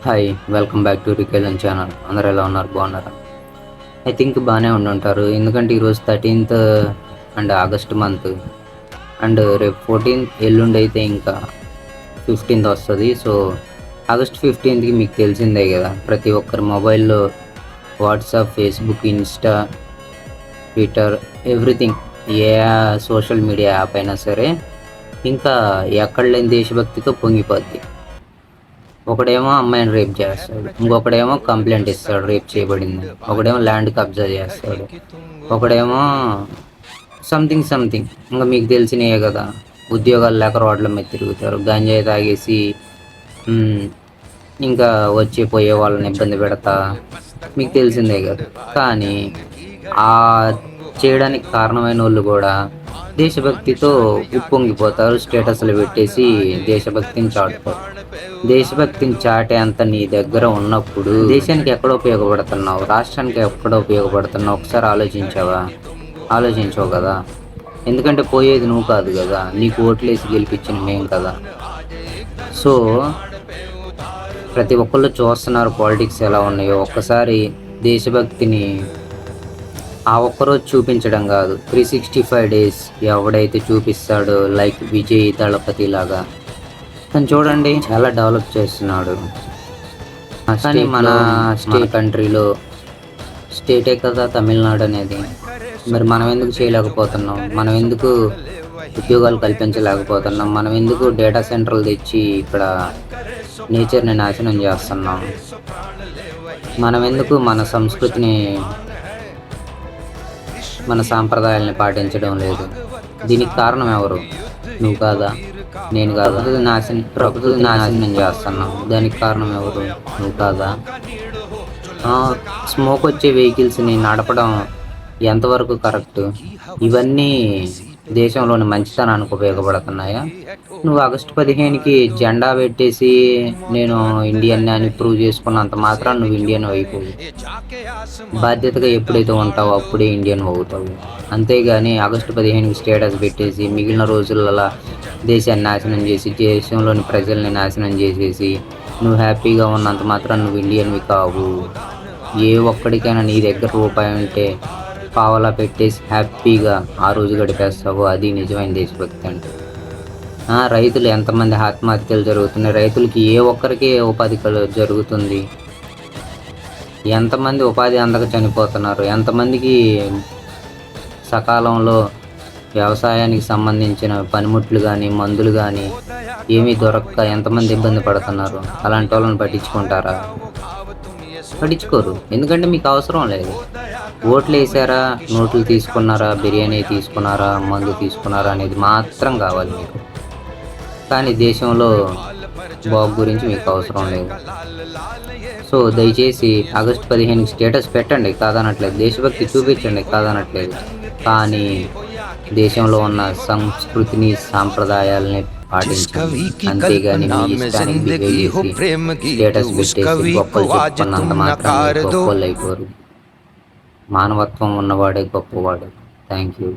Hi, welcome back to రికేలన్ channel. అందరూ ఎలా ఉన్నారు? బాగున్నారా? ఐ థింక్ బాగానే ఉండుంటారు. ఎందుకంటే ఈరోజు 13th and August month and రేపు 14th, ఎల్లుండి అయితే ఇంకా 15th వస్తుంది. సో ఆగస్ట్ 15థ్కి మీకు తెలిసిందే కదా, ప్రతి ఒక్కరి మొబైల్లో WhatsApp, Facebook, Insta, Twitter, everything, ఏ సోషల్ మీడియా యాప్ అయినా సరే ఇంకా ఎక్కడ లేని దేశభక్తితో పొంగిపోద్ది. ఒకడేమో అమ్మాయిని రేప్ చేస్తాడు, ఇంకొకడేమో కంప్లైంట్ ఇస్తాడు రేప్ చేయబడింది, ఒకడేమో ల్యాండ్ కబ్జా చేస్తాడు, ఒకడేమో సంథింగ్ ఇంకా మీకు తెలిసినయే కదా. ఉద్యోగాలు లేక రోడ్ల మీద తిరుగుతారు, గంజాయి తాగేసి ఇంకా వచ్చి పోయే వాళ్ళని ఇబ్బంది పెడతా, మీకు తెలిసిందే కదా. కానీ ఆ చేయడానికి కారణమైన వాళ్ళు కూడా దేశభక్తితో ఉప్పొంగిపోతారు, స్టేటస్లు పెట్టేసి దేశభక్తిని చాటుతారు. దేశభక్తిని చాటే అంత నీ దగ్గర ఉన్నప్పుడు దేశానికి ఎక్కడ ఉపయోగపడుతున్నావు, రాష్ట్రానికి ఎక్కడ ఉపయోగపడుతున్నావు ఒకసారి ఆలోచించవు కదా. ఎందుకంటే పోయేది నువ్వు కాదు కదా, నీకు ఓట్లేసి గెలిపించిన మేం కదా. సో ప్రతి ఒక్కళ్ళు చూస్తున్నారు పాలిటిక్స్ ఎలా ఉన్నాయో. ఒక్కసారి దేశభక్తిని ఆ ఒక్కరోజు చూపించడం కాదు, 365 days ఎవడైతే చూపిస్తాడో, లైక్ విజయ్ దళపతి లాగా తను చూడండి చాలా డెవలప్ చేస్తున్నాడు. కానీ మన కంట్రీలో స్టేటే కదా తమిళనాడు అనేది, మరి మనం ఎందుకు చేయలేకపోతున్నాం? మనం ఎందుకు ఉద్యోగాలు కల్పించలేకపోతున్నాం? మనం ఎందుకు డేటా సెంటర్లు తెచ్చి ఇక్కడ నేచర్ని నాశనం చేస్తున్నాం? మనం ఎందుకు మన సంస్కృతిని, మన సాంప్రదాయాలని పాటించడం లేదు? దీనికి కారణం ఎవరు? నువ్వు కాదా, నేను కాదా? ప్రకృతి నాశనం చేస్తున్నాం, దానికి కారణం ఎవరు? నువ్వు కాదా? స్మోక్ వచ్చే వెహికల్స్ని నడపడం ఎంతవరకు కరెక్ట్? ఇవన్నీ దేశంలోని మంచితనానికి ఉపయోగపడుతున్నాయా? నువ్వు ఆగస్టు 15కి జెండా పెట్టేసి నేను ఇండియన్ అని ప్రూవ్ చేసుకున్నంత మాత్రం నువ్వు ఇండియన్ అయిపోవు. బాధ్యతగా ఎప్పుడైతే ఉంటావో అప్పుడే ఇండియన్ అవుతావు. అంతేగాని ఆగస్టు 15కి స్టేటస్ పెట్టేసి మిగిలిన రోజులలో దేశాన్ని నాశనం చేసి, దేశంలోని ప్రజల్ని నాశనం చేసేసి నువ్వు హ్యాపీగా ఉన్నంత మాత్రం నువ్వు ఇండియన్వి కావు. ఏ ఒక్కడికైనా నీ దగ్గర రూపాయి ఉంటే పావలా పెట్టేసి హ్యాపీగా ఆ రోజు గడిపేస్తావు. అది నిజమైన దేశభక్తి అంటే. రైతులు ఎంతమంది ఆత్మహత్యలు జరుగుతున్నాయి, రైతులకి ఏ ఒక్కరికి ఉపాధి జరుగుతుంది, ఎంతమంది ఉపాధి అందక చనిపోతున్నారు, ఎంతమందికి సకాలంలో వ్యవసాయానికి సంబంధించిన పనిముట్లు కానీ మందులు కానీ ఏమీ దొరక్క ఎంతమంది ఇబ్బంది పడుతున్నారు. అలాంటి వాళ్ళని పట్టించుకోరు. ఎందుకంటే మీకు అవసరం లేదు. ఓట్లు వేసారా, నోట్లు తీసుకున్నారా, బిర్యానీ తీసుకున్నారా, మందు తీసుకున్నారా అనేది మాత్రం కావాలి మీకు. కానీ దేశంలో బాగు గురించి మీకు అవసరం లేదు. సో దయచేసి ఆగస్టు 15కి స్టేటస్ పెట్టండి, కాదనట్లేదు. దేశభక్తి చూపించండి, కాదనట్లేదు. కానీ దేశంలో ఉన్న సంస్కృతిని, సాంప్రదాయాలని పాటించండి. అంతేగాని మీ ఇష్టానికి బిహేవ్ చేసి స్టేటస్ పెట్టేసి గొప్పలు చెప్పుకున్నంత మాత్రం గొప్పలు అయిపోరు. మానవత్వం ఉన్నవాడే గొప్పవాడు. Thank you.